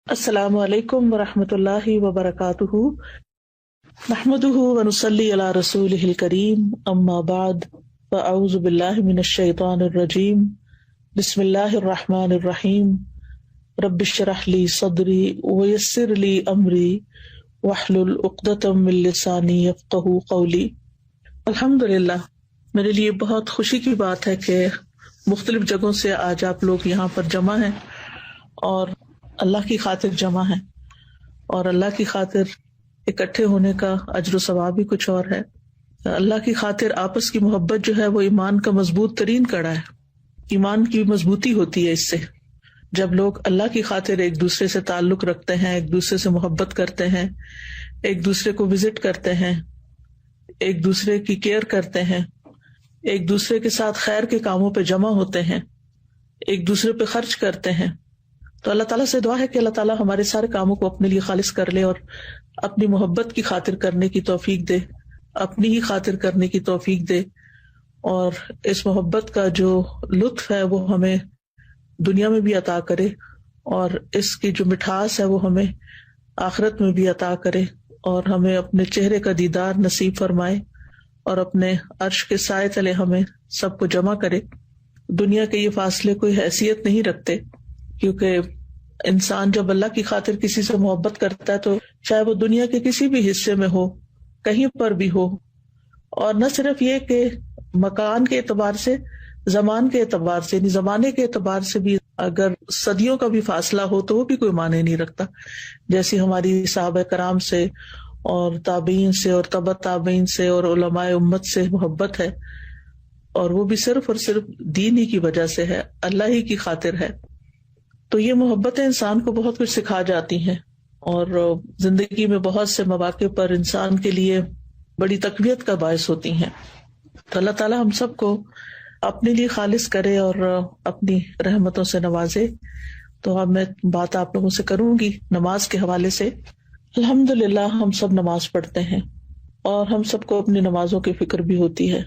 السلام علیکم ورحمۃ اللہ وبرکاتہ، نحمده ونصلی علی رسولہ الکریم، اما بعد فاعوذ باللہ من الشیطان الرجیم، بسم اللہ الرحمن الرحیم، رب اشرح لی صدری ویسر لی امری واحلل عقدۃ من لسانی یفقہوا قولی۔ الحمدللہ، میرے لیے بہت خوشی کی بات ہے کہ مختلف جگہوں سے آج آپ لوگ یہاں پر جمع ہیں اور اللہ کی خاطر جمع ہے، اور اللہ کی خاطر اکٹھے ہونے کا اجر و ثواب بھی کچھ اور ہے۔ اللہ کی خاطر آپس کی محبت جو ہے وہ ایمان کا مضبوط ترین کڑا ہے، ایمان کی مضبوطی ہوتی ہے اس سے۔ جب لوگ اللہ کی خاطر ایک دوسرے سے تعلق رکھتے ہیں، ایک دوسرے سے محبت کرتے ہیں، ایک دوسرے کو وزٹ کرتے ہیں، ایک دوسرے کی کیئر کرتے ہیں، ایک دوسرے کے ساتھ خیر کے کاموں پہ جمع ہوتے ہیں، ایک دوسرے پہ خرچ کرتے ہیں، تو اللہ تعالیٰ سے دعا ہے کہ اللہ تعالیٰ ہمارے سارے کاموں کو اپنے لیے خالص کر لے اور اپنی محبت کی خاطر کرنے کی توفیق دے، اپنی ہی خاطر کرنے کی توفیق دے، اور اس محبت کا جو لطف ہے وہ ہمیں دنیا میں بھی عطا کرے، اور اس کی جو مٹھاس ہے وہ ہمیں آخرت میں بھی عطا کرے، اور ہمیں اپنے چہرے کا دیدار نصیب فرمائے، اور اپنے عرش کے سائے تلے ہمیں سب کو جمع کرے۔ دنیا کے یہ فاصلے کوئی حیثیت نہیں رکھتے، کیونکہ انسان جب اللہ کی خاطر کسی سے محبت کرتا ہے تو چاہے وہ دنیا کے کسی بھی حصے میں ہو، کہیں پر بھی ہو، اور نہ صرف یہ کہ مکان کے اعتبار سے، زمان کے اعتبار سے، یعنی زمانے کے اعتبار سے بھی اگر صدیوں کا بھی فاصلہ ہو تو وہ بھی کوئی معنی نہیں رکھتا، جیسی ہماری صحابہ کرام سے اور تابعین سے اور تبع تابعین سے اور علماء امت سے محبت ہے، اور وہ بھی صرف اور صرف دین ہی کی وجہ سے ہے، اللہ ہی کی خاطر ہے۔ تو یہ محبتیں انسان کو بہت کچھ سکھا جاتی ہیں، اور زندگی میں بہت سے مواقع پر انسان کے لیے بڑی تقویت کا باعث ہوتی ہیں۔ تو اللہ تعالیٰ ہم سب کو اپنے لیے خالص کرے اور اپنی رحمتوں سے نوازے۔ تو اب میں بات آپ لوگوں سے کروں گی نماز کے حوالے سے۔ الحمدللہ ہم سب نماز پڑھتے ہیں، اور ہم سب کو اپنی نمازوں کی فکر بھی ہوتی ہے،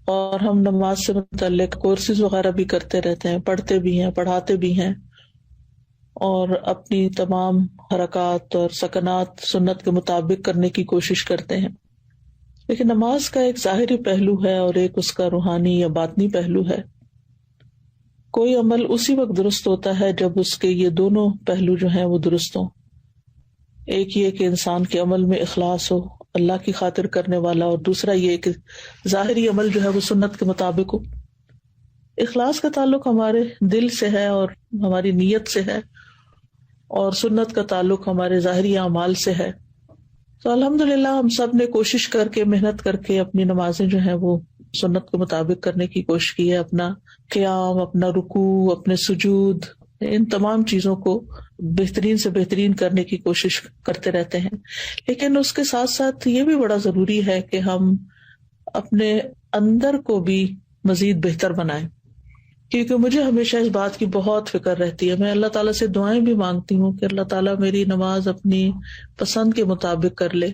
اور ہم نماز سے متعلق کورسز وغیرہ بھی کرتے رہتے ہیں، پڑھتے بھی ہیں، پڑھاتے بھی ہیں، اور اپنی تمام حرکات اور سکنات سنت کے مطابق کرنے کی کوشش کرتے ہیں۔ لیکن نماز کا ایک ظاہری پہلو ہے اور ایک اس کا روحانی یا باطنی پہلو ہے۔ کوئی عمل اسی وقت درست ہوتا ہے جب اس کے یہ دونوں پہلو جو ہیں وہ درست ہوں۔ ایک یہ کہ انسان کے عمل میں اخلاص ہو، اللہ کی خاطر کرنے والا، اور دوسرا یہ کہ ظاہری عمل جو ہے وہ سنت کے مطابق ہو۔ اخلاص کا تعلق ہمارے دل سے ہے اور ہماری نیت سے ہے، اور سنت کا تعلق ہمارے ظاہری اعمال سے ہے۔ تو الحمدللہ ہم سب نے کوشش کر کے، محنت کر کے اپنی نمازیں جو ہیں وہ سنت کے مطابق کرنے کی کوشش کی ہے۔ اپنا قیام، اپنا رکوع، اپنے سجود، ان تمام چیزوں کو بہترین سے بہترین کرنے کی کوشش کرتے رہتے ہیں۔ لیکن اس کے ساتھ ساتھ یہ بھی بڑا ضروری ہے کہ ہم اپنے اندر کو بھی مزید بہتر بنائیں، کیونکہ مجھے ہمیشہ اس بات کی بہت فکر رہتی ہے۔ میں اللہ تعالیٰ سے دعائیں بھی مانگتی ہوں کہ اللہ تعالیٰ میری نماز اپنی پسند کے مطابق کر لے،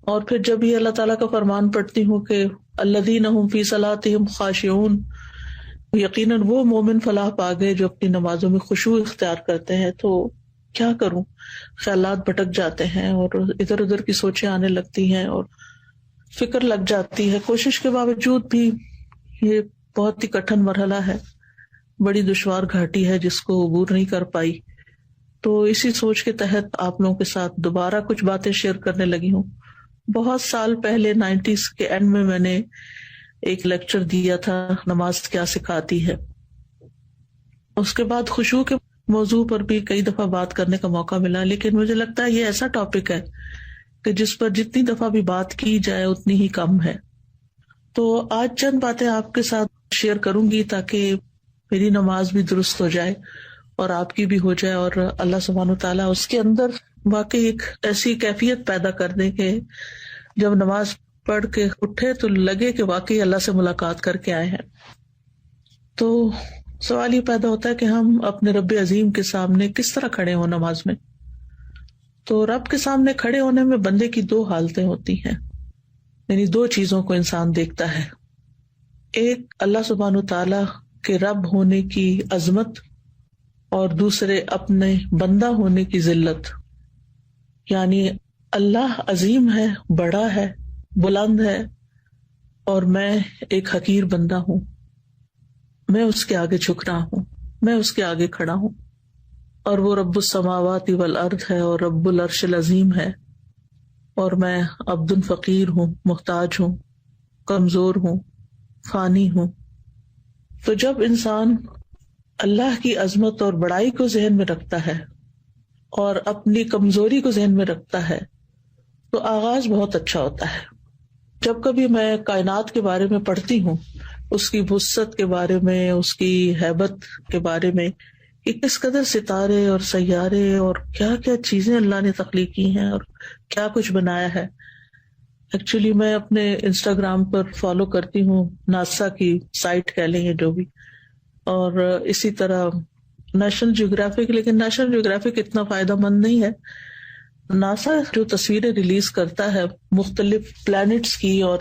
اور پھر جب یہ اللہ تعالیٰ کا فرمان پڑھتی ہوں کہ الذین هم فی صلاتہم خاشعون، یقیناً وہ مومن فلاح پا گئے جو اپنی نمازوں میں خشوع اختیار کرتے ہیں، تو کیا کروں؟ خیالات بھٹک جاتے ہیں اور ادھر ادھر کی سوچیں آنے لگتی ہیں اور فکر لگ جاتی ہے۔ کوشش کے باوجود بھی یہ بہت ہی کٹھن مرحلہ ہے، بڑی دشوار گھاٹی ہے جس کو عبور نہیں کر پائی۔ تو اسی سوچ کے تحت آپ لوگوں کے ساتھ دوبارہ کچھ باتیں شیئر کرنے لگی ہوں۔ بہت سال پہلے 90s کے اینڈ میں نے ایک لیکچر دیا تھا، نماز کیا سکھاتی ہے۔ اس کے بعد خشوع کے موضوع پر بھی کئی دفعہ بات کرنے کا موقع ملا، لیکن مجھے لگتا ہے یہ ایسا ٹاپک ہے کہ جس پر جتنی دفعہ بھی بات کی جائے اتنی ہی کم ہے۔ تو آج چند باتیں آپ کے ساتھ شیئر کروں گی تاکہ میری نماز بھی درست ہو جائے اور آپ کی بھی ہو جائے، اور اللہ سبحانہ وتعالیٰ اس کے اندر واقعی ایک ایسی کیفیت پیدا کر دے کہ جب نماز پڑھ کے اٹھے تو لگے کہ واقعی اللہ سے ملاقات کر کے آئے ہیں۔ تو سوال یہ پیدا ہوتا ہے کہ ہم اپنے رب عظیم کے سامنے کس طرح کھڑے ہوں نماز میں۔ تو رب کے سامنے کھڑے ہونے میں بندے کی دو حالتیں ہوتی ہیں، یعنی دو چیزوں کو انسان دیکھتا ہے۔ ایک اللہ سبحانہ تعالیٰ کے رب ہونے کی عظمت، اور دوسرے اپنے بندہ ہونے کی ذلت. یعنی اللہ عظیم ہے، بڑا ہے، بلند ہے، اور میں ایک حقیر بندہ ہوں. میں اس کے آگے جھک رہا ہوں، میں اس کے آگے کھڑا ہوں. اور وہ رب السماوات والارض ہے اور رب العرش العظیم ہے، اور میں عبد فقیر ہوں، محتاج ہوں، کمزور ہوں، فانی ہوں. تو جب انسان اللہ کی عظمت اور بڑائی کو ذہن میں رکھتا ہے اور اپنی کمزوری کو ذہن میں رکھتا ہے تو آغاز بہت اچھا ہوتا ہے. جب کبھی میں کائنات کے بارے میں پڑھتی ہوں، اس کی وسعت کے بارے میں، اس کی ہیبت کے بارے میں، کہ کس قدر ستارے اور سیارے اور کیا کیا چیزیں اللہ نے تخلیق کی ہیں اور کیا کچھ بنایا ہے. ایکچولی میں اپنے انسٹاگرام پر فالو کرتی ہوں ناسا کی سائٹ کہہ لیں جو بھی، اور اسی طرح نیشنل جیوگرافک، لیکن نیشنل جیوگرافک اتنا فائدہ مند نہیں ہے. ناسا جو تصویریں ریلیز کرتا ہے مختلف پلانٹس کی اور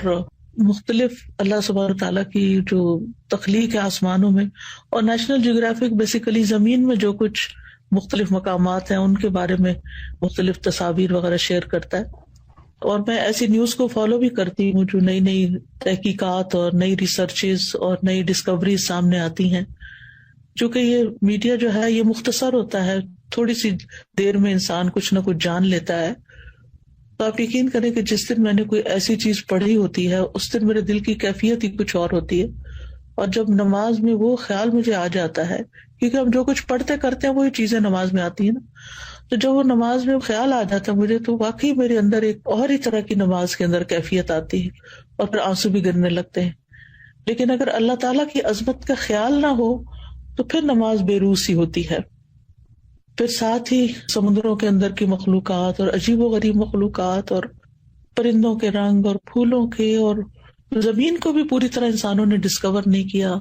مختلف اللہ سبحانہ تعالیٰ کی جو تخلیق ہے آسمانوں میں، اور نیشنل جیوگرافک بیسیکلی زمین میں جو کچھ مختلف مقامات ہیں ان کے بارے میں مختلف تصاویر وغیرہ شیئر کرتا ہے. اور میں ایسی نیوز کو فالو بھی کرتی ہوں جو نئی نئی تحقیقات اور نئی ریسرچز اور نئی ڈسکوریز سامنے آتی ہیں. چونکہ یہ میڈیا جو ہے یہ مختصر ہوتا ہے، تھوڑی سی دیر میں انسان کچھ نہ کچھ جان لیتا ہے. تو آپ یقین کریں کہ جس دن میں نے کوئی ایسی چیز پڑھی ہوتی ہے اس دن میرے دل کی کیفیت ہی کچھ اور ہوتی ہے. اور جب نماز میں وہ خیال مجھے آ جاتا ہے، کیونکہ ہم جو کچھ پڑھتے کرتے ہیں وہی چیزیں نماز میں آتی ہیں نا، تو جب وہ نماز میں خیال آ جاتا ہے مجھے، تو واقعی میرے اندر ایک اور ہی طرح کی نماز کے اندر کیفیت آتی ہے اور پھر آنسو بھی گرنے لگتے ہیں. لیکن اگر اللہ تعالیٰ کی عظمت کا خیال نہ ہو تو پھر نماز بے روح سی ہوتی ہے. پھر ساتھ ہی سمندروں کے اندر کی مخلوقات اور عجیب و غریب مخلوقات اور پرندوں کے رنگ اور پھولوں کے، اور زمین کو بھی پوری طرح انسانوں نے ڈسکور نہیں کیا.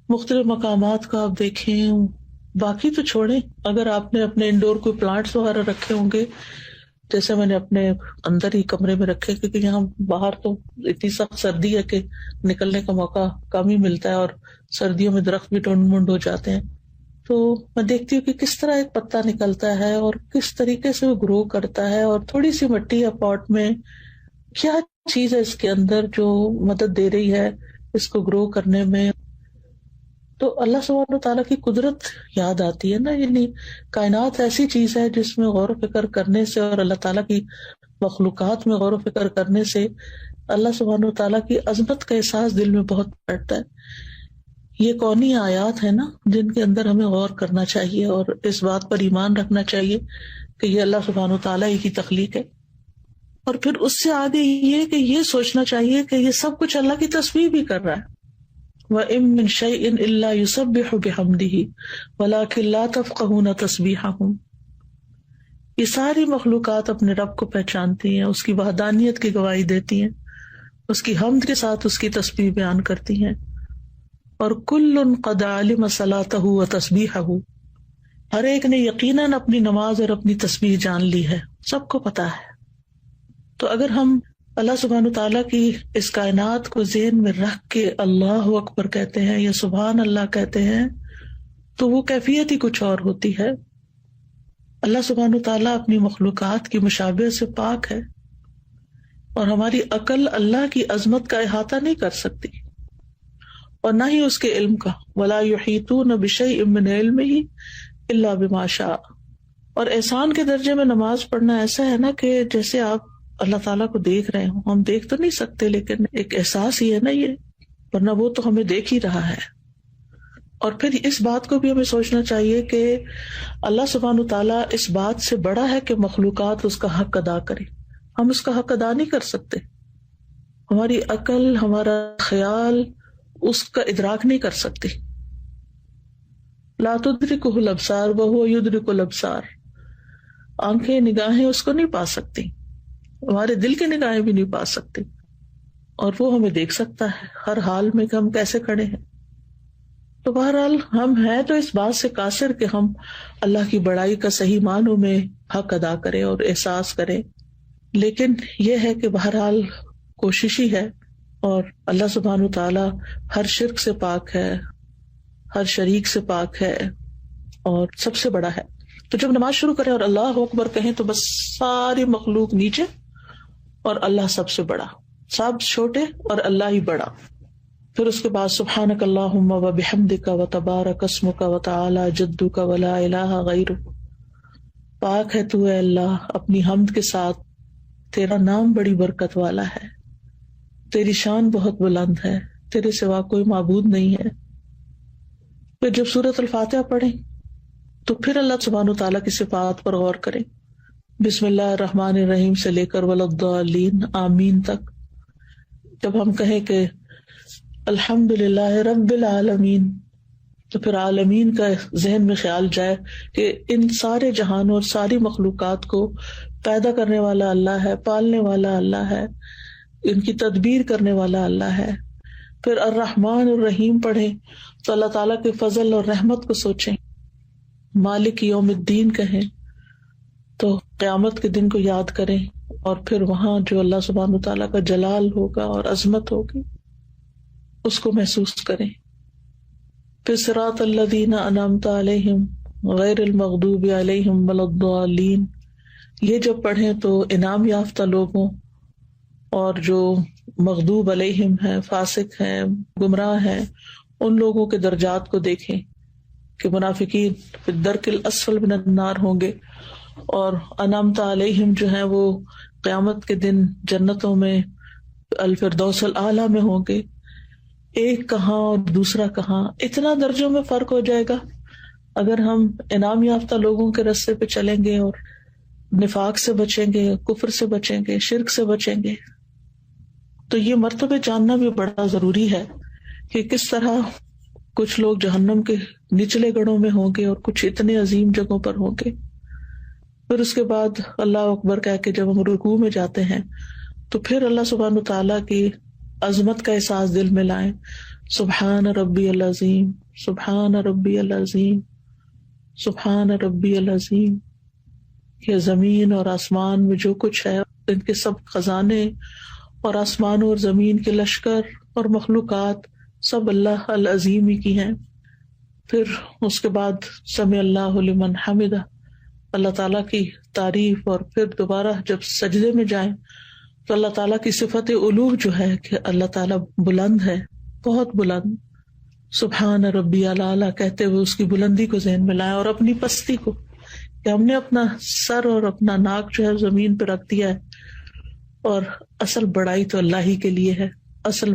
مختلف مقامات کا آپ دیکھیں، باقی تو چھوڑیں، اگر آپ نے اپنے انڈور کوئی پلانٹس وغیرہ رکھے ہوں گے، جیسے میں نے اپنے اندر ہی کمرے میں رکھے، کیونکہ یہاں باہر تو اتنی سخت سردی ہے کہ نکلنے کا موقع کم ہی ملتا ہے، اور سردیوں میں درخت بھی ٹونڈ منڈ ہو جاتے ہیں. تو میں دیکھتی ہوں کہ کس طرح ایک پتا نکلتا ہے اور کس طریقے سے وہ گرو کرتا ہے، اور تھوڑی سی مٹی یا پاٹ میں کیا چیز ہے اس کے اندر جو مدد دے رہی ہے اس کو گرو کرنے میں. تو اللہ سبحانہ تعالیٰ کی قدرت یاد آتی ہے نا. یعنی کائنات ایسی چیز ہے جس میں غور و فکر کرنے سے اور اللہ تعالیٰ کی مخلوقات میں غور و فکر کرنے سے اللہ سبحانہ تعالیٰ کی عظمت کا احساس دل میں بہت بڑھتا ہے. یہ کونی آیات ہیں نا جن کے اندر ہمیں غور کرنا چاہیے اور اس بات پر ایمان رکھنا چاہیے کہ یہ اللہ سبحانہ تعالیٰ ہی کی تخلیق ہے. اور پھر اس سے آگے یہ کہ یہ سوچنا چاہیے کہ یہ سب کچھ اللہ کی تسبیح بھی کر رہا ہے. وَإِن مِّن شَيْءٍ إِلَّا يُسَبِّحُ بِحَمْدِهِ وَلَٰكِن لَّا تَفْقَهُونَ تَسْبِيحَهُمْ. یہ ساری مخلوقات اپنے رب کو پہچانتی ہیں، اس کی وحدانیت کی گواہی دیتی ہیں، اس کی حمد کے ساتھ اس کی تسبیح بیان کرتی ہیں. اور کُلٌّ قَدْ عَلِمَ صَلَاتَهُ وَتَسْبِيحَهُ، ہر ایک نے یقیناً اپنی نماز اور اپنی تسبیح جان لی ہے، سب کو پتا ہے. تو اگر ہم اللہ سبحانہ تعالیٰ کی اس کائنات کو ذہن میں رکھ کے اللہ اکبر کہتے ہیں یا سبحان اللہ کہتے ہیں تو وہ کیفیت ہی کچھ اور ہوتی ہے. اللہ سبحانہ تعالیٰ اپنی مخلوقات کی مشابہت سے پاک ہے، اور ہماری عقل اللہ کی عظمت کا احاطہ نہیں کر سکتی اور نہ ہی اس کے علم کا. وَلَا يُحِيطُونَ بِشَيْءٍ مِّنْ عِلْمِهِ إِلَّا بِمَا شَاءَ. اور احسان کے درجے میں نماز پڑھنا ایسا ہے نا کہ جیسے آپ اللہ تعالیٰ کو دیکھ رہے ہوں. ہم دیکھ تو نہیں سکتے لیکن ایک احساس ہی ہے نا یہ، ورنہ وہ تو ہمیں دیکھ ہی رہا ہے. اور پھر اس بات کو بھی ہمیں سوچنا چاہیے کہ اللہ سبحانہ تعالیٰ اس بات سے بڑا ہے کہ مخلوقات اس کا حق ادا کرے. ہم اس کا حق ادا نہیں کر سکتے، ہماری عقل، ہمارا خیال اس کا ادراک نہیں کر سکتی. لا تدرکہ الابصار وہو یدرک الابصار. آنکھیں، نگاہیں اس کو نہیں پا سکتی، ہمارے دل کی نگاہیں بھی نہیں پا سکتی، اور وہ ہمیں دیکھ سکتا ہے ہر حال میں کہ ہم کیسے کھڑے ہیں. تو بہرحال ہم ہیں تو اس بات سے قاصر کہ ہم اللہ کی بڑائی کا صحیح معنوں میں حق ادا کریں اور احساس کریں. لیکن یہ ہے کہ بہرحال کوشش ہی ہے، اور اللہ سبحانہ تعالیٰ ہر شرک سے پاک ہے، ہر شریک سے پاک ہے، اور سب سے بڑا ہے. تو جب نماز شروع کریں اور اللہ اکبر کہیں تو بس ساری مخلوق نیچے اور اللہ سب سے بڑا، سب چھوٹے اور اللہ ہی بڑا. پھر اس کے بعد سبحانک اللہم و بحمدک و تبارک اسمک و تعالی جدک و لا الہ غیرک. پاک ہے تو اے اللہ اپنی حمد کے ساتھ، تیرا نام بڑی برکت والا ہے، تیری شان بہت بلند ہے، تیرے سوا کوئی معبود نہیں ہے. پھر جب سورۃ الفاتحہ پڑھیں تو پھر اللہ سبحانہ وتعالیٰ کی صفات پر غور کریں. بسم اللہ الرحمن الرحیم سے لے کر وللضالین آمین تک. جب ہم کہیں کہ الحمدللہ رب العالمین، تو پھر عالمین کا ذہن میں خیال جائے کہ ان سارے جہانوں اور ساری مخلوقات کو پیدا کرنے والا اللہ ہے، پالنے والا اللہ ہے، ان کی تدبیر کرنے والا اللہ ہے. پھر الرحمن الرحیم پڑھیں تو اللہ تعالیٰ کے فضل اور رحمت کو سوچیں. مالک یوم الدین کہیں تو قیامت کے دن کو یاد کریں، اور پھر وہاں جو اللہ سبحانہ تعالیٰ کا جلال ہوگا اور عظمت ہوگی اس کو محسوس کریں. پھر صراط الذین انعمت علیہم غیر المغضوب علیہم ولا الضالین، یہ جب پڑھیں تو انعام یافتہ لوگوں اور جو مغضوب علیہم ہیں، فاسق ہیں، گمراہ ہیں، ان لوگوں کے درجات کو دیکھیں کہ منافقین فی الدرک الاسفل من النار ہوں گے، اور انعمت علیہم جو ہیں وہ قیامت کے دن جنتوں میں الفردوس الاعلیٰ میں ہوں گے. ایک کہاں اور دوسرا کہاں، اتنا درجوں میں فرق ہو جائے گا. اگر ہم انعام یافتہ لوگوں کے رستے پہ چلیں گے اور نفاق سے بچیں گے، کفر سے بچیں گے، شرک سے بچیں گے، تو یہ مرتبے جاننا بھی بڑا ضروری ہے کہ کس طرح کچھ لوگ جہنم کے نچلے گڑھوں میں ہوں گے اور کچھ اتنے عظیم جگہوں پر ہوں گے. پھر اس کے بعد اللہ اکبر کہہ کے جب ہم رکوع میں جاتے ہیں تو پھر اللہ سبحانہ تعالیٰ کی عظمت کا احساس دل میں لائیں. سبحان ربی العظیم، سبحان ربی العظیم، سبحان ربی العظیم. یہ زمین اور آسمان میں جو کچھ ہے، ان کے سب خزانے اور آسمان اور زمین کے لشکر اور مخلوقات سب اللہ العظیم ہی کی ہیں. پھر اس کے بعد سمع اللہ لمن حمدہ، اللہ تعالیٰ کی تعریف. اور پھر دوبارہ جب سجدے میں جائیں تو اللہ تعالیٰ کی صفت علو جو ہے کہ اللہ تعالیٰ بلند ہے، بہت بلند. سبحان ربی الاعلیٰ کہتے ہوئے اس کی بلندی کو ذہن میں لائیں، اور اپنی پستی کو کہ ہم نے اپنا سر اور اپنا ناک جو ہے زمین پہ رکھ دیا ہے، اور اصل بڑائی تو اللہ ہی کے لیے ہے، اصل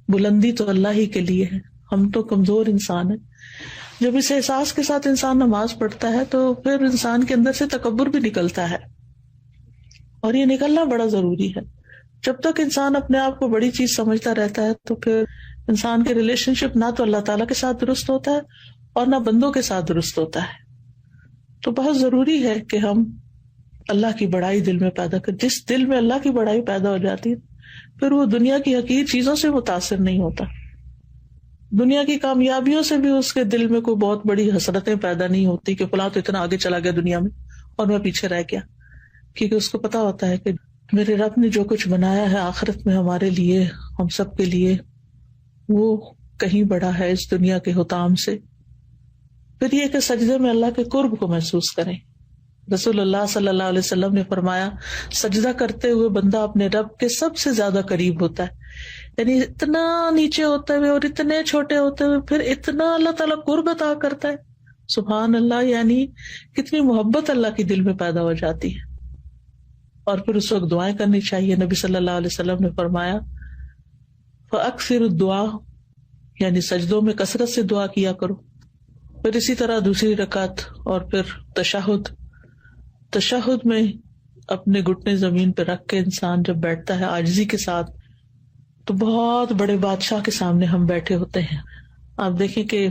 بلندی تو اللہ ہی کے لیے ہے. ہم تو کمزور انسان ہیں. جب اس احساس کے ساتھ انسان نماز پڑھتا ہے تو پھر انسان کے اندر سے تکبر بھی نکلتا ہے، اور یہ نکلنا بڑا ضروری ہے. جب تک انسان اپنے آپ کو بڑی چیز سمجھتا رہتا ہے تو پھر انسان کے ریلیشن شپ نہ تو اللہ تعالیٰ کے ساتھ درست ہوتا ہے اور نہ بندوں کے ساتھ درست ہوتا ہے. تو بہت ضروری ہے کہ ہم اللہ کی بڑائی دل میں پیدا کریں. جس دل میں اللہ کی بڑائی پیدا ہو جاتی ہے پھر وہ دنیا کی حقیر چیزوں سے متاثر نہیں ہوتا. دنیا کی کامیابیوں سے بھی اس کے دل میں کوئی بہت بڑی حسرتیں پیدا نہیں ہوتی کہ فلاں تو اتنا آگے چلا گیا دنیا میں اور میں پیچھے رہ گیا. کیونکہ اس کو پتا ہوتا ہے کہ میرے رب نے جو کچھ بنایا ہے آخرت میں ہمارے لیے، ہم سب کے لیے، وہ کہیں بڑا ہے اس دنیا کے حطام سے. پھر یہ کہ سجدے میں اللہ کے قرب کو محسوس کریں. رسول اللہ صلی اللہ علیہ وسلم نے فرمایا سجدہ کرتے ہوئے بندہ اپنے رب کے سب سے زیادہ قریب ہوتا ہے. یعنی اتنا نیچے ہوتے ہوئے اور اتنے چھوٹے ہوتے ہوئے پھر اتنا اللہ تعالیٰ قرب عطا کرتا ہے. سبحان اللہ، یعنی کتنی محبت اللہ کی دل میں پیدا ہو جاتی ہے. اور پھر اس وقت دعائیں کرنی چاہیے. نبی صلی اللہ علیہ وسلم نے فرمایا فَأَكْثِرُ الدُّعَاء، یعنی سجدوں میں کثرت سے دعا کیا کرو. پھر اسی طرح دوسری رکعت اور پھر تشہد میں اپنے گھٹنے زمین پہ رکھ کے انسان جب بیٹھتا ہے عاجزی کے ساتھ تو بہت بڑے بادشاہ کے سامنے ہم بیٹھے ہوتے ہیں. آپ دیکھیں کہ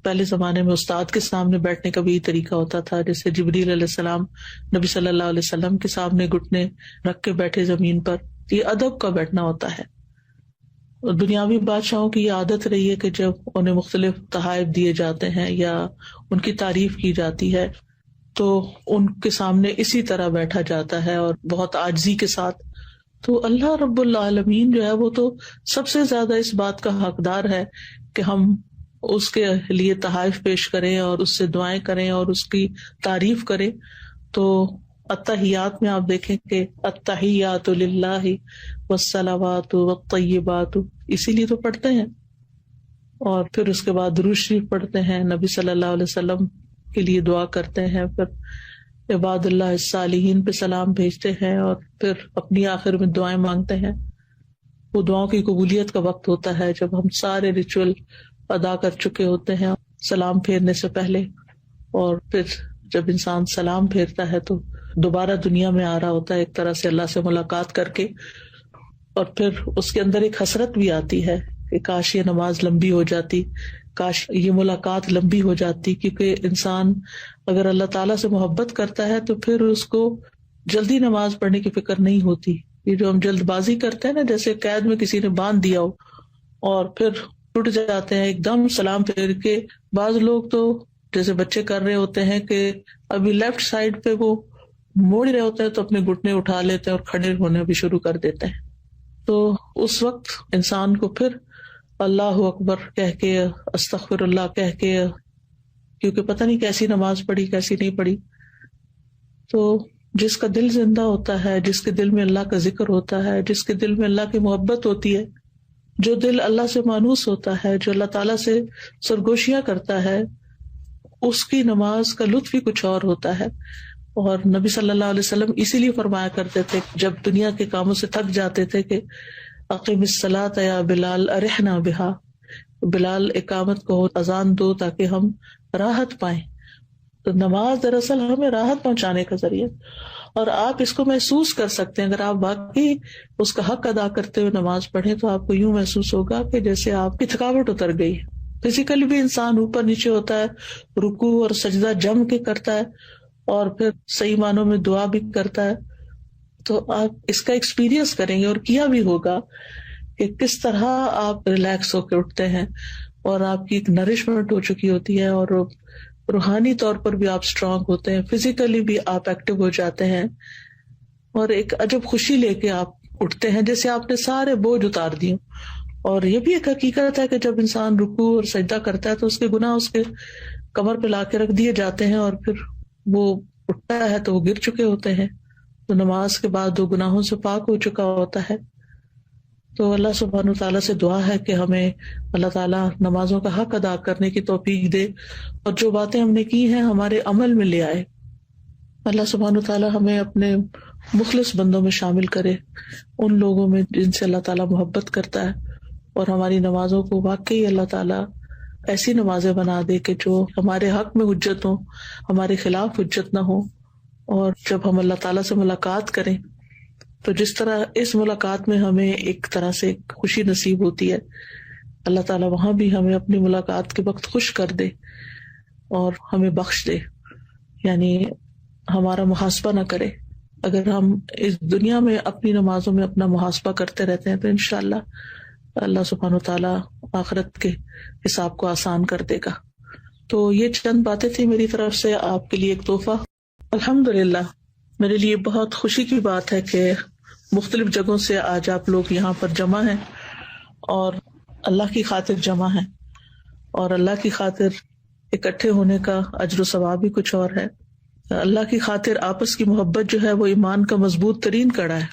پہلے زمانے میں استاد کے سامنے بیٹھنے کا بھی طریقہ ہوتا تھا، جیسے جبریل علیہ السلام نبی صلی اللہ علیہ وسلم کے سامنے گھٹنے رکھ کے بیٹھے زمین پر. یہ ادب کا بیٹھنا ہوتا ہے. دنیاوی بادشاہوں کی یہ عادت رہی ہے کہ جب انہیں مختلف تحائف دیے جاتے ہیں یا ان کی تعریف کی جاتی ہے تو ان کے سامنے اسی طرح بیٹھا جاتا ہے اور بہت عاجزی کے ساتھ. تو اللہ رب العالمین جو ہے وہ تو سب سے زیادہ اس بات کا حقدار ہے کہ ہم اس کے لیے تحائف پیش کریں اور اس سے دعائیں کریں اور اس کی تعریف کریں. تو التحیات میں آپ دیکھیں کہ التحیات للہ والصلوات والطیبات اسی لیے تو پڑھتے ہیں. اور پھر اس کے بعد درود شریف پڑھتے ہیں, نبی صلی اللہ علیہ وسلم کے لیے دعا کرتے ہیں, پھر عباد اللہ الصالحین پہ سلام بھیجتے ہیں, اور پھر اپنی آخر میں دعائیں مانگتے ہیں. وہ دعاؤں کی قبولیت کا وقت ہوتا ہے جب ہم سارے ریچول ادا کر چکے ہوتے ہیں سلام پھیرنے سے پہلے. اور پھر جب انسان سلام پھیرتا ہے تو دوبارہ دنیا میں آ رہا ہوتا ہے ایک طرح سے اللہ سے ملاقات کر کے, اور پھر اس کے اندر ایک حسرت بھی آتی ہے کہ کاش یہ نماز لمبی ہو جاتی, کاش یہ ملاقات لمبی ہو جاتی. کیونکہ انسان اگر اللہ تعالیٰ سے محبت کرتا ہے تو پھر اس کو جلدی نماز پڑھنے کی فکر نہیں ہوتی. یہ جو ہم جلد بازی کرتے ہیں نا, جیسے قید میں کسی نے باندھ دیا ہو اور پھر ٹوٹ جاتے ہیں ایک دم سلام پھیر کے. بعض لوگ تو جیسے بچے کر رہے ہوتے ہیں کہ ابھی لیفٹ سائڈ پہ وہ موڑ رہے ہوتے ہیں تو اپنے گھٹنے اٹھا لیتے ہیں اور کھڑے ہونے بھی شروع کر دیتے ہیں. تو اس وقت انسان کو پھر اللہ اکبر کہہ کے, استغفر اللہ کہہ کے, کیونکہ پتہ نہیں کیسی نماز پڑھی کیسی نہیں پڑھی. تو جس کا دل زندہ ہوتا ہے, جس کے دل میں اللہ کا ذکر ہوتا ہے, جس کے دل میں اللہ کی محبت ہوتی ہے, جو دل اللہ سے مانوس ہوتا ہے, جو اللہ تعالیٰ سے سرگوشیاں کرتا ہے, اس کی نماز کا لطف ہی کچھ اور ہوتا ہے. اور نبی صلی اللہ علیہ وسلم اسی لیے فرمایا کرتے تھے جب دنیا کے کاموں سے تھک جاتے تھے کہ اقیم الصلاۃ یا بلال ارحنا بہا, بلال اقامت کو اذان دو تاکہ ہم راحت پائیں. تو نماز دراصل ہمیں راحت پہنچانے کا ذریعہ, اور آپ اس کو محسوس کر سکتے ہیں. اگر آپ واقعی اس کا حق ادا کرتے ہوئے نماز پڑھیں تو آپ کو یوں محسوس ہوگا کہ جیسے آپ کی تھکاوٹ اتر گئی. فزیکلی بھی انسان اوپر نیچے ہوتا ہے, رکوع اور سجدہ جم کے کرتا ہے, اور پھر صحیح معنوں میں دعا بھی کرتا ہے. تو آپ اس کا ایکسپیرئنس کریں گے اور کیا بھی ہوگا کہ کس طرح آپ ریلیکس ہو کے اٹھتے ہیں, اور آپ کی ایک نرشمنٹ ہو چکی ہوتی ہے, اور روحانی طور پر بھی آپ اسٹرانگ ہوتے ہیں, فزیکلی بھی آپ ایکٹیو ہو جاتے ہیں, اور ایک عجب خوشی لے کے آپ اٹھتے ہیں جیسے آپ نے سارے بوجھ اتار دیے. اور یہ بھی ایک حقیقت ہے کہ جب انسان رکوع اور سجدہ کرتا ہے تو اس کے گناہ اس کے کمر پہ لا کے رکھ دیے جاتے ہیں, اور پھر وہ اٹھتا ہے تو وہ گر چکے ہوتے ہیں. تو نماز کے بعد وہ گناہوں سے پاک ہو چکا ہوتا ہے. تو اللہ سبحانہ تعالیٰ سے دعا ہے کہ ہمیں اللہ تعالیٰ نمازوں کا حق ادا کرنے کی توفیق دے, اور جو باتیں ہم نے کی ہیں ہمارے عمل میں لے آئے. اللہ سبحانہ تعالیٰ ہمیں اپنے مخلص بندوں میں شامل کرے, ان لوگوں میں جن سے اللہ تعالیٰ محبت کرتا ہے, اور ہماری نمازوں کو واقعی اللہ تعالیٰ ایسی نمازیں بنا دے کہ جو ہمارے حق میں حجت ہوں, ہمارے خلاف حجت نہ ہو. اور جب ہم اللہ تعالیٰ سے ملاقات کریں تو جس طرح اس ملاقات میں ہمیں ایک طرح سے خوشی نصیب ہوتی ہے, اللہ تعالیٰ وہاں بھی ہمیں اپنی ملاقات کے وقت خوش کر دے اور ہمیں بخش دے, یعنی ہمارا محاسبہ نہ کرے. اگر ہم اس دنیا میں اپنی نمازوں میں اپنا محاسبہ کرتے رہتے ہیں تو انشاءاللہ اللہ سبحانہ وتعالیٰ آخرت کے حساب کو آسان کر دے گا. تو یہ چند باتیں تھی میری طرف سے آپ کے لیے ایک تحفہ. الحمدللہ میرے لیے بہت خوشی کی بات ہے کہ مختلف جگہوں سے آج آپ لوگ یہاں پر جمع ہیں, اور اللہ کی خاطر جمع ہیں, اور اللہ کی خاطر اکٹھے ہونے کا اجر و ثواب بھی کچھ اور ہے. اللہ کی خاطر آپس کی محبت جو ہے وہ ایمان کا مضبوط ترین کڑا ہے.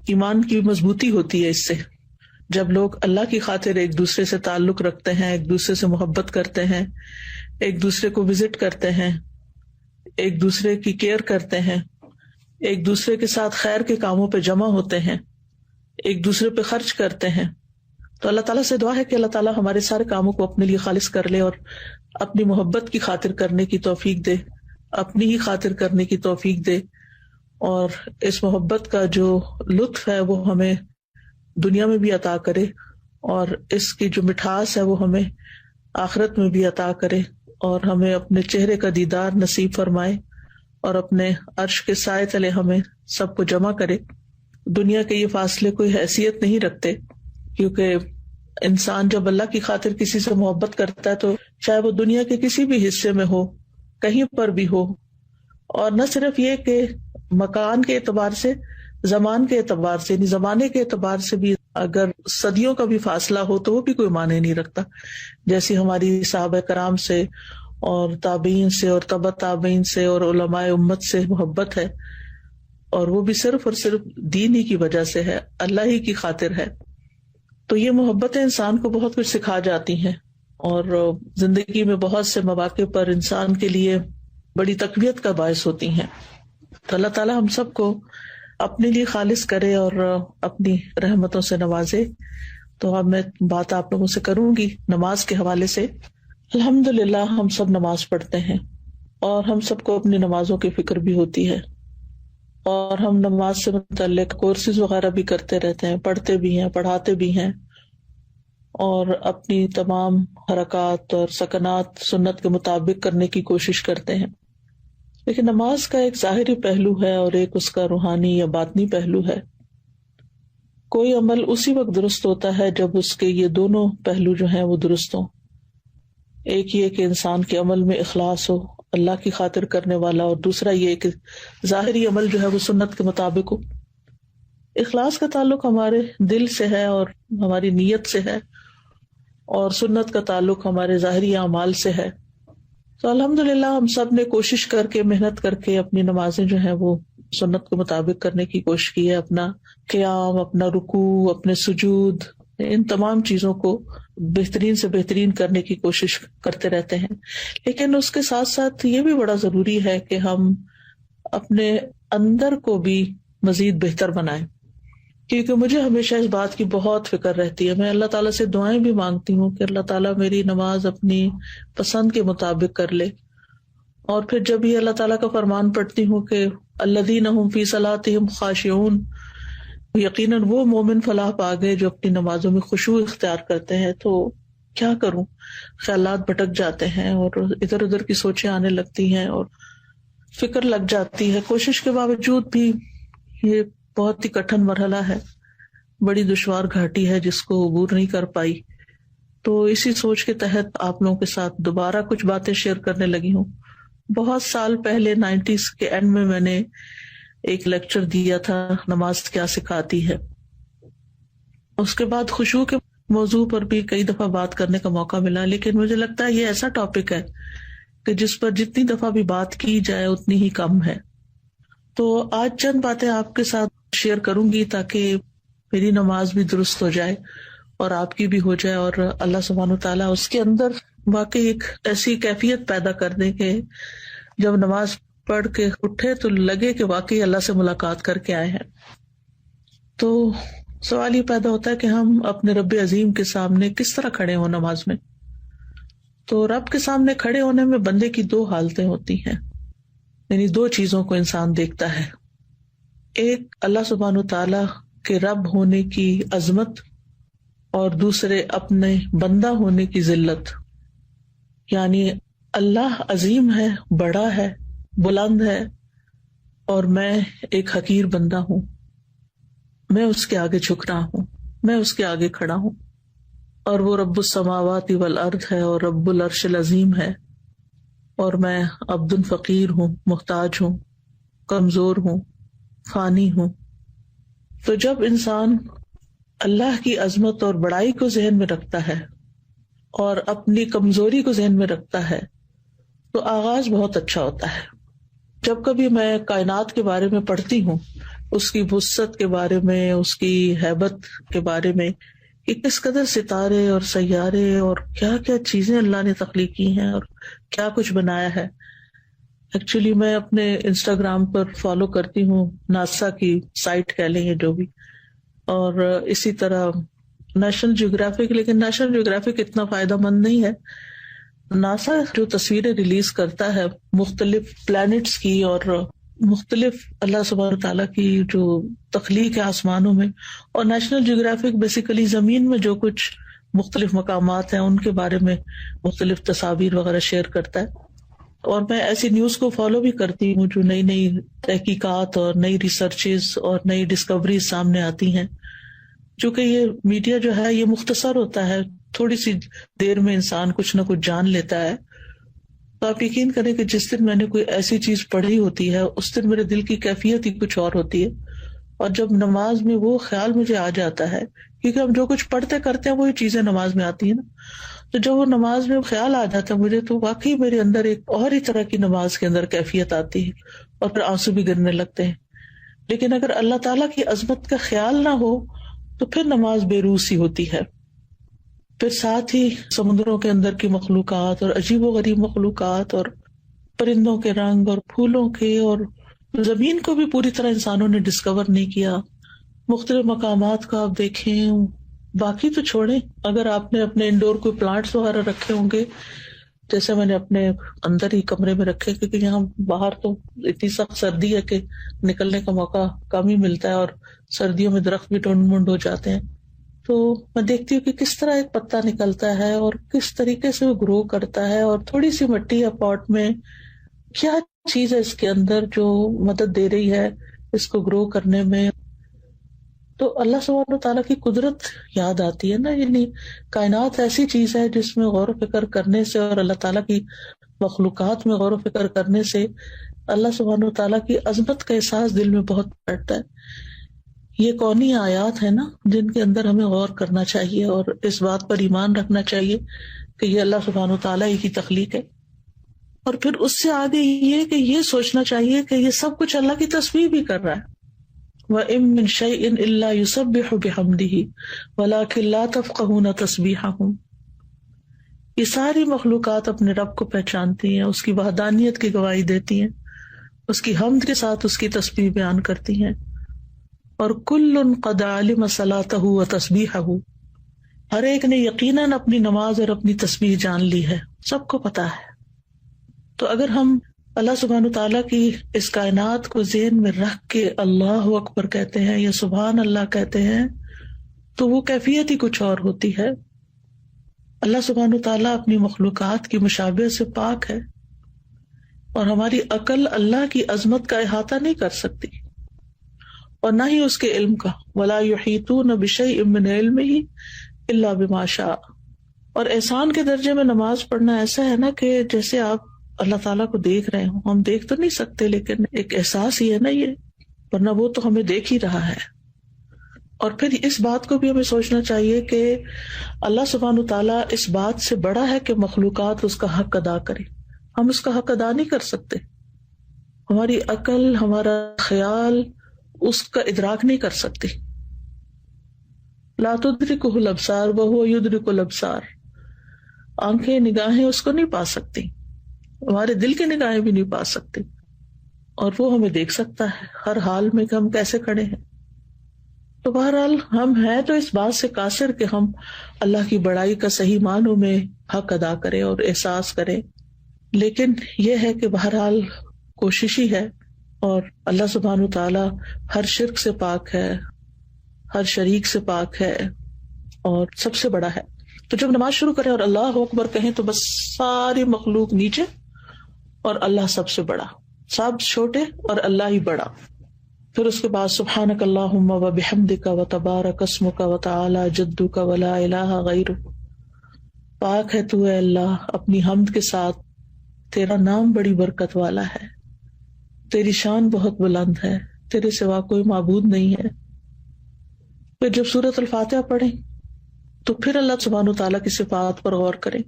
ایمان کی مضبوطی ہوتی ہے اس سے. جب لوگ اللہ کی خاطر ایک دوسرے سے تعلق رکھتے ہیں, ایک دوسرے سے محبت کرتے ہیں, ایک دوسرے کو وزٹ کرتے ہیں, ایک دوسرے کی کیئر کرتے ہیں, ایک دوسرے کے ساتھ خیر کے کاموں پہ جمع ہوتے ہیں, ایک دوسرے پہ خرچ کرتے ہیں, تو اللہ تعالیٰ سے دعا ہے کہ اللہ تعالیٰ ہمارے سارے کاموں کو اپنے لیے خالص کر لے, اور اپنی محبت کی خاطر کرنے کی توفیق دے, اپنی ہی خاطر کرنے کی توفیق دے. اور اس محبت کا جو لطف ہے وہ ہمیں دنیا میں بھی عطا کرے, اور اس کی جو مٹھاس ہے وہ ہمیں آخرت میں بھی عطا کرے, اور ہمیں اپنے چہرے کا دیدار نصیب فرمائے, اور اپنے عرش کے سائے تلے ہمیں سب کو جمع کرے. دنیا کے یہ فاصلے کوئی حیثیت نہیں رکھتے, کیونکہ انسان جب اللہ کی خاطر کسی سے محبت کرتا ہے تو چاہے وہ دنیا کے کسی بھی حصے میں ہو, کہیں پر بھی ہو, اور نہ صرف یہ کہ مکان کے اعتبار سے, زمان کے اعتبار سے, یعنی زمانے کے اعتبار سے بھی اگر صدیوں کا بھی فاصلہ ہو تو وہ بھی کوئی معنی نہیں رکھتا. جیسی ہماری صحابہ کرام سے اور تابعین سے اور تبع تابعین سے اور علماء امت سے محبت ہے، اور وہ بھی صرف اور صرف دین ہی کی وجہ سے ہے، اللہ ہی کی خاطر ہے، تو یہ محبتیں انسان کو بہت کچھ سکھا جاتی ہیں، اور زندگی میں بہت سے مواقع پر انسان کے لیے بڑی تقویت کا باعث ہوتی ہیں. تو اللہ تعالیٰ ہم سب کو اپنے لیے خالص کرے اور اپنی رحمتوں سے نوازے. تو اب میں بات آپ لوگوں سے کروں گی نماز کے حوالے سے. الحمدللہ ہم سب نماز پڑھتے ہیں، اور ہم سب کو اپنی نمازوں کی فکر بھی ہوتی ہے، اور ہم نماز سے متعلق کورسز وغیرہ بھی کرتے رہتے ہیں، پڑھتے بھی ہیں، پڑھاتے بھی ہیں، اور اپنی تمام حرکات اور سکنات سنت کے مطابق کرنے کی کوشش کرتے ہیں. لیکن نماز کا ایک ظاہری پہلو ہے اور ایک اس کا روحانی یا باطنی پہلو ہے. کوئی عمل اسی وقت درست ہوتا ہے جب اس کے یہ دونوں پہلو جو ہیں وہ درست ہوں. ایک یہ کہ انسان کے عمل میں اخلاص ہو، اللہ کی خاطر کرنے والا، اور دوسرا یہ کہ ظاہری عمل جو ہے وہ سنت کے مطابق ہو. اخلاص کا تعلق ہمارے دل سے ہے اور ہماری نیت سے ہے، اور سنت کا تعلق ہمارے ظاہری اعمال سے ہے. تو الحمدللہ ہم سب نے کوشش کر کے، محنت کر کے اپنی نمازیں جو ہیں وہ سنت کے مطابق کرنے کی کوشش کی ہے. اپنا قیام، اپنا رکوع، اپنے سجود، ان تمام چیزوں کو بہترین سے بہترین کرنے کی کوشش کرتے رہتے ہیں. لیکن اس کے ساتھ ساتھ یہ بھی بڑا ضروری ہے کہ ہم اپنے اندر کو بھی مزید بہتر بنائیں، کیونکہ مجھے ہمیشہ اس بات کی بہت فکر رہتی ہے. میں اللہ تعالیٰ سے دعائیں بھی مانگتی ہوں کہ اللہ تعالیٰ میری نماز اپنی پسند کے مطابق کر لے. اور پھر جب یہ اللہ تعالیٰ کا فرمان پڑھتی ہوں کہ الذین ھم فی صلاتہم خاشعون، یقیناً وہ مومن فلاح پا گئے جو اپنی نمازوں میں خشوع اختیار کرتے ہیں، تو کیا کروں، خیالات بھٹک جاتے ہیں اور ادھر ادھر کی سوچیں آنے لگتی ہیں اور فکر لگ جاتی ہے. کوشش کے باوجود بھی یہ بہت ہی کٹھن مرحلہ ہے، بڑی دشوار گھاٹی ہے جس کو عبور نہیں کر پائی. تو اسی سوچ کے تحت آپ لوگوں کے ساتھ دوبارہ کچھ باتیں شیئر کرنے لگی ہوں. بہت سال پہلے 90s کے اینڈ میں میں نے ایک لیکچر دیا تھا، نماز کیا سکھاتی ہے. اس کے بعد خشوع کے موضوع پر بھی کئی دفعہ بات کرنے کا موقع ملا، لیکن مجھے لگتا ہے یہ ایسا ٹاپک ہے کہ جس پر جتنی دفعہ بھی بات کی جائے اتنی ہی کم ہے. تو آج چند باتیں آپ کے ساتھ شیئر کروں گی تاکہ میری نماز بھی درست ہو جائے اور آپ کی بھی ہو جائے، اور اللہ سبحانہ وتعالیٰ اس کے اندر واقعی ایک ایسی کیفیت پیدا کر دے کہ جب نماز پڑھ کے اٹھے تو لگے کہ واقعی اللہ سے ملاقات کر کے آئے ہیں. تو سوال یہ پیدا ہوتا ہے کہ ہم اپنے رب عظیم کے سامنے کس طرح کھڑے ہوں نماز میں. تو رب کے سامنے کھڑے ہونے میں بندے کی دو حالتیں ہوتی ہیں، یعنی دو چیزوں کو انسان دیکھتا ہے. ایک اللہ سبحانہ وتعالیٰ کے رب ہونے کی عظمت، اور دوسرے اپنے بندہ ہونے کی ذلت. یعنی اللہ عظیم ہے، بڑا ہے، بلند ہے، اور میں ایک حقیر بندہ ہوں. میں اس کے آگے جھک رہا ہوں، میں اس کے آگے کھڑا ہوں. اور وہ رب السماوات والارض ہے اور رب العرش العظیم ہے، اور میں عبد فقیر ہوں، محتاج ہوں، کمزور ہوں، فانی ہوں. تو جب انسان اللہ کی عظمت اور بڑائی کو ذہن میں رکھتا ہے اور اپنی کمزوری کو ذہن میں رکھتا ہے تو آغاز بہت اچھا ہوتا ہے. جب کبھی میں کائنات کے بارے میں پڑھتی ہوں، اس کی وسعت کے بارے میں، اس کی ہیبت کے بارے میں، کہ کس قدر ستارے اور سیارے اور کیا کیا چیزیں اللہ نے تخلیق کی ہیں اور کیا کچھ بنایا ہے. ایکچولی میں اپنے انسٹاگرام پر فالو کرتی ہوں ناسا کی سائٹ کہہ لیں، جو بھی، اور اسی طرح نیشنل جیوگرافک. لیکن نیشنل جیوگرافک اتنا فائدہ مند نہیں ہے. ناسا جو تصویریں ریلیز کرتا ہے مختلف پلانٹس کی اور مختلف اللہ سبحانہ تعالیٰ کی جو تخلیق ہے آسمانوں میں، اور نیشنل جیوگرافک بیسیکلی زمین میں جو کچھ مختلف مقامات ہیں ان کے بارے میں مختلف تصاویر وغیرہ شیئر کرتا ہے. اور میں ایسی نیوز کو فالو بھی کرتی ہوں جو نئی نئی تحقیقات اور نئی ریسرچز اور نئی ڈسکوریز سامنے آتی ہیں. چونکہ یہ میڈیا جو ہے یہ مختصر ہوتا ہے، تھوڑی سی دیر میں انسان کچھ نہ کچھ جان لیتا ہے. تو آپ یقین کریں کہ جس دن میں نے کوئی ایسی چیز پڑھی ہوتی ہے اس دن میرے دل کی کیفیت ہی کچھ اور ہوتی ہے، اور جب نماز میں وہ خیال مجھے آ جاتا ہے، کیونکہ ہم جو کچھ پڑھتے کرتے ہیں وہی چیزیں نماز میں آتی ہیں نا، تو جب وہ نماز میں خیال آ جاتا ہے مجھے، تو واقعی میرے اندر ایک اور ہی طرح کی نماز کے اندر کیفیت آتی ہے اور پھر آنسو بھی گرنے لگتے ہیں. لیکن اگر اللہ تعالیٰ کی عظمت کا خیال نہ ہو تو پھر نماز بے روح سی ہوتی ہے. پھر ساتھ ہی سمندروں کے اندر کی مخلوقات اور عجیب و غریب مخلوقات اور پرندوں کے رنگ اور پھولوں کے، اور زمین کو بھی پوری طرح انسانوں نے ڈسکور نہیں کیا. مختلف مقامات کو آپ دیکھیں، باقی تو چھوڑیں، اگر آپ نے اپنے انڈور کوئی پلانٹس وغیرہ رکھے ہوں گے، جیسے میں نے اپنے اندر ہی کمرے میں رکھے، کیونکہ یہاں باہر تو اتنی سخت سردی ہے کہ نکلنے کا موقع کم ہی ملتا ہے، اور سردیوں میں درخت بھی ٹنڈ منڈ ہو جاتے ہیں. تو میں دیکھتی ہوں کہ کس طرح ایک پتا نکلتا ہے اور کس طریقے سے وہ گرو کرتا ہے، اور تھوڑی سی مٹی یا پاٹ میں کیا چیز ہے اس کے اندر جو مدد دے رہی ہے اس کو گرو کرنے میں. تو اللہ سبحانہ تعالیٰ کی قدرت یاد آتی ہے نا. یعنی کائنات ایسی چیز ہے جس میں غور و فکر کرنے سے اور اللہ تعالیٰ کی مخلوقات میں غور و فکر کرنے سے اللہ سبحانہ تعالیٰ کی عظمت کا احساس دل میں بہت بڑھتا ہے. یہ کونی آیات ہیں نا جن کے اندر ہمیں غور کرنا چاہیے اور اس بات پر ایمان رکھنا چاہیے کہ یہ اللہ سبحانہ تعالیٰ ہی کی تخلیق ہے. اور پھر اس سے آگے یہ کہ یہ سوچنا چاہیے کہ یہ سب کچھ اللہ کی تسبیح بھی کر رہا ہے. وَإِن مِّن شَيْءٍ إِلَّا يُسَبِّحُ بِحَمْدِهِ وَلَٰكِن لَّا تَفْقَهُونَ تَسْبِيحَهُمْ. یہ ساری مخلوقات اپنے رب کو پہچانتی ہیں، اس کی وحدانیت کی گواہی دیتی ہیں، اس کی حمد کے ساتھ اس کی تسبیح بیان کرتی ہیں. اور کُلٌّ قَدْ عَلِمَ صَلَاتَهُ وَتَسْبِيحَهُ، ہر ایک نے یقیناً اپنی نماز اور اپنی تسبیح جان لی ہے، سب کو پتا ہے. تو اگر ہم اللہ سبحانہ تعالیٰ کی اس کائنات کو ذہن میں رکھ کے اللہ اکبر کہتے ہیں یا سبحان اللہ کہتے ہیں تو وہ کیفیت ہی کچھ اور ہوتی ہے. اللہ سبحانہ تعالیٰ اپنی مخلوقات کی مشابہت سے پاک ہے، اور ہماری عقل اللہ کی عظمت کا احاطہ نہیں کر سکتی اور نہ ہی اس کے علم کا. وَلَا يُحِيطُونَ بِشَيْءٍ مِّنْ عِلْمِهِ إِلَّا بِمَا شَاءَ. اور احسان کے درجے میں نماز پڑھنا ایسا ہے نا کہ جیسے آپ اللہ تعالیٰ کو دیکھ رہے ہوں. ہم دیکھ تو نہیں سکتے لیکن ایک احساس ہی ہے نا یہ، ورنہ وہ تو ہمیں دیکھ ہی رہا ہے. اور پھر اس بات کو بھی ہمیں سوچنا چاہیے کہ اللہ سبحانہ تعالیٰ اس بات سے بڑا ہے کہ مخلوقات اس کا حق ادا کرے. ہم اس کا حق ادا نہیں کر سکتے، ہماری عقل ہمارا خیال اس کا ادراک نہیں کر سکتی. لا تدرکہ الابصار وہو یدرک الابصار. آنکھیں نگاہیں اس کو نہیں پا سکتی، ہمارے دل کی نگاہیں بھی نہیں پا سکتی، اور وہ ہمیں دیکھ سکتا ہے ہر حال میں کہ ہم کیسے کھڑے ہیں. تو بہرحال ہم ہیں تو اس بات سے قاصر کہ ہم اللہ کی بڑائی کا صحیح معنوں میں حق ادا کریں اور احساس کریں. لیکن یہ ہے کہ بہرحال کوشش ہی ہے، اور اللہ سبحانہ تعالیٰ ہر شرک سے پاک ہے، ہر شریک سے پاک ہے اور سب سے بڑا ہے. تو جب نماز شروع کریں اور اللہ اکبر کہیں تو بس ساری مخلوق نیچے اور اللہ سب سے بڑا، سب چھوٹے اور اللہ ہی بڑا. پھر اس کے بعد سبحانک اللہم و بحمدک و تبارک اسمک و تعالی جدک و لا الہ غیرک. پاک ہے تو اے اللہ اپنی حمد کے ساتھ، تیرا نام بڑی برکت والا ہے، تیری شان بہت بلند ہے، تیرے سوا کوئی معبود نہیں ہے. پھر جب سورۃ الفاتحہ پڑھیں تو پھر اللہ سبحانہ و تعالیٰ کی صفات پر غور کریں.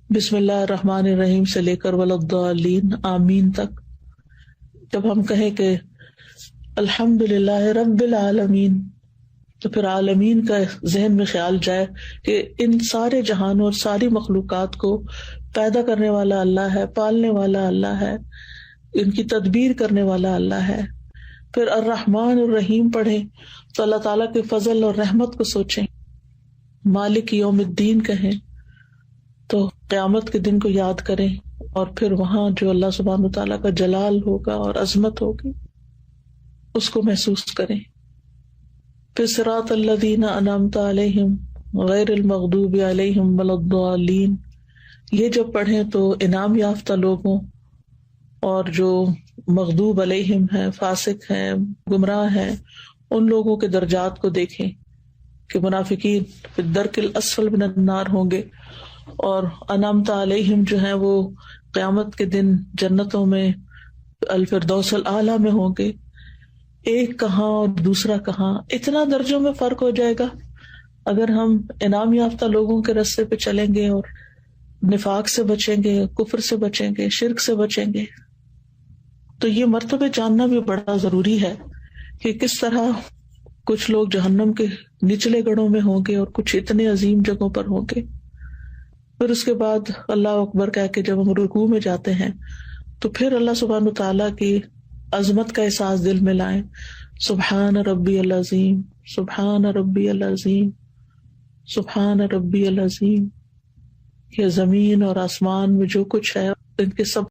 بسم اللہ الرحمن الرحیم سے لے کر وللضالین آمین تک. جب ہم کہیں کہ الحمد للہ رب العالمین، تو پھر عالمین کا ذہن میں خیال جائے کہ ان سارے جہانوں اور ساری مخلوقات کو پیدا کرنے والا اللہ ہے، پالنے والا اللہ ہے، ان کی تدبیر کرنے والا اللہ ہے. پھر الرحمن الرحیم پڑھیں تو اللہ تعالیٰ کے فضل اور رحمت کو سوچیں. مالک یوم الدین کہیں تو قیامت کے دن کو یاد کریں، اور پھر وہاں جو اللہ سبحانہ تعالیٰ کا جلال ہوگا اور عظمت ہوگی اس کو محسوس کریں. پھر صراط الذین انعمت علیہم غیر المغضوب علیہم ولا الضالین، یہ جب پڑھیں تو انعام یافتہ لوگوں اور جو مغضوب علیہم ہیں، فاسق ہیں، گمراہ ہیں، ان لوگوں کے درجات کو دیکھیں کہ منافقین فی الدرک الاسفل من النار ہوں گے، اور انعمت علیہم جو ہیں وہ قیامت کے دن جنتوں میں الفردوس الاعلیٰ میں ہوں گے. ایک کہاں اور دوسرا کہاں، اتنا درجوں میں فرق ہو جائے گا اگر ہم انعام یافتہ لوگوں کے راستے پہ چلیں گے اور نفاق سے بچیں گے، کفر سے بچیں گے، شرک سے بچیں گے۔ تو یہ مرتبے جاننا بھی بڑا ضروری ہے کہ کس طرح کچھ لوگ جہنم کے نچلے گڑھوں میں ہوں گے اور کچھ اتنے عظیم جگہوں پر ہوں گے۔ پھر اس کے بعد اللہ اکبر کہہ کے جب ہم رکوع میں جاتے ہیں تو پھر اللہ سبحانہ تعالیٰ کی عظمت کا احساس دل میں لائیں، سبحان ربی العظیم، سبحان ربی العظیم، سبحان ربی العظیم۔ یہ زمین اور آسمان میں جو کچھ ہے ان کے سب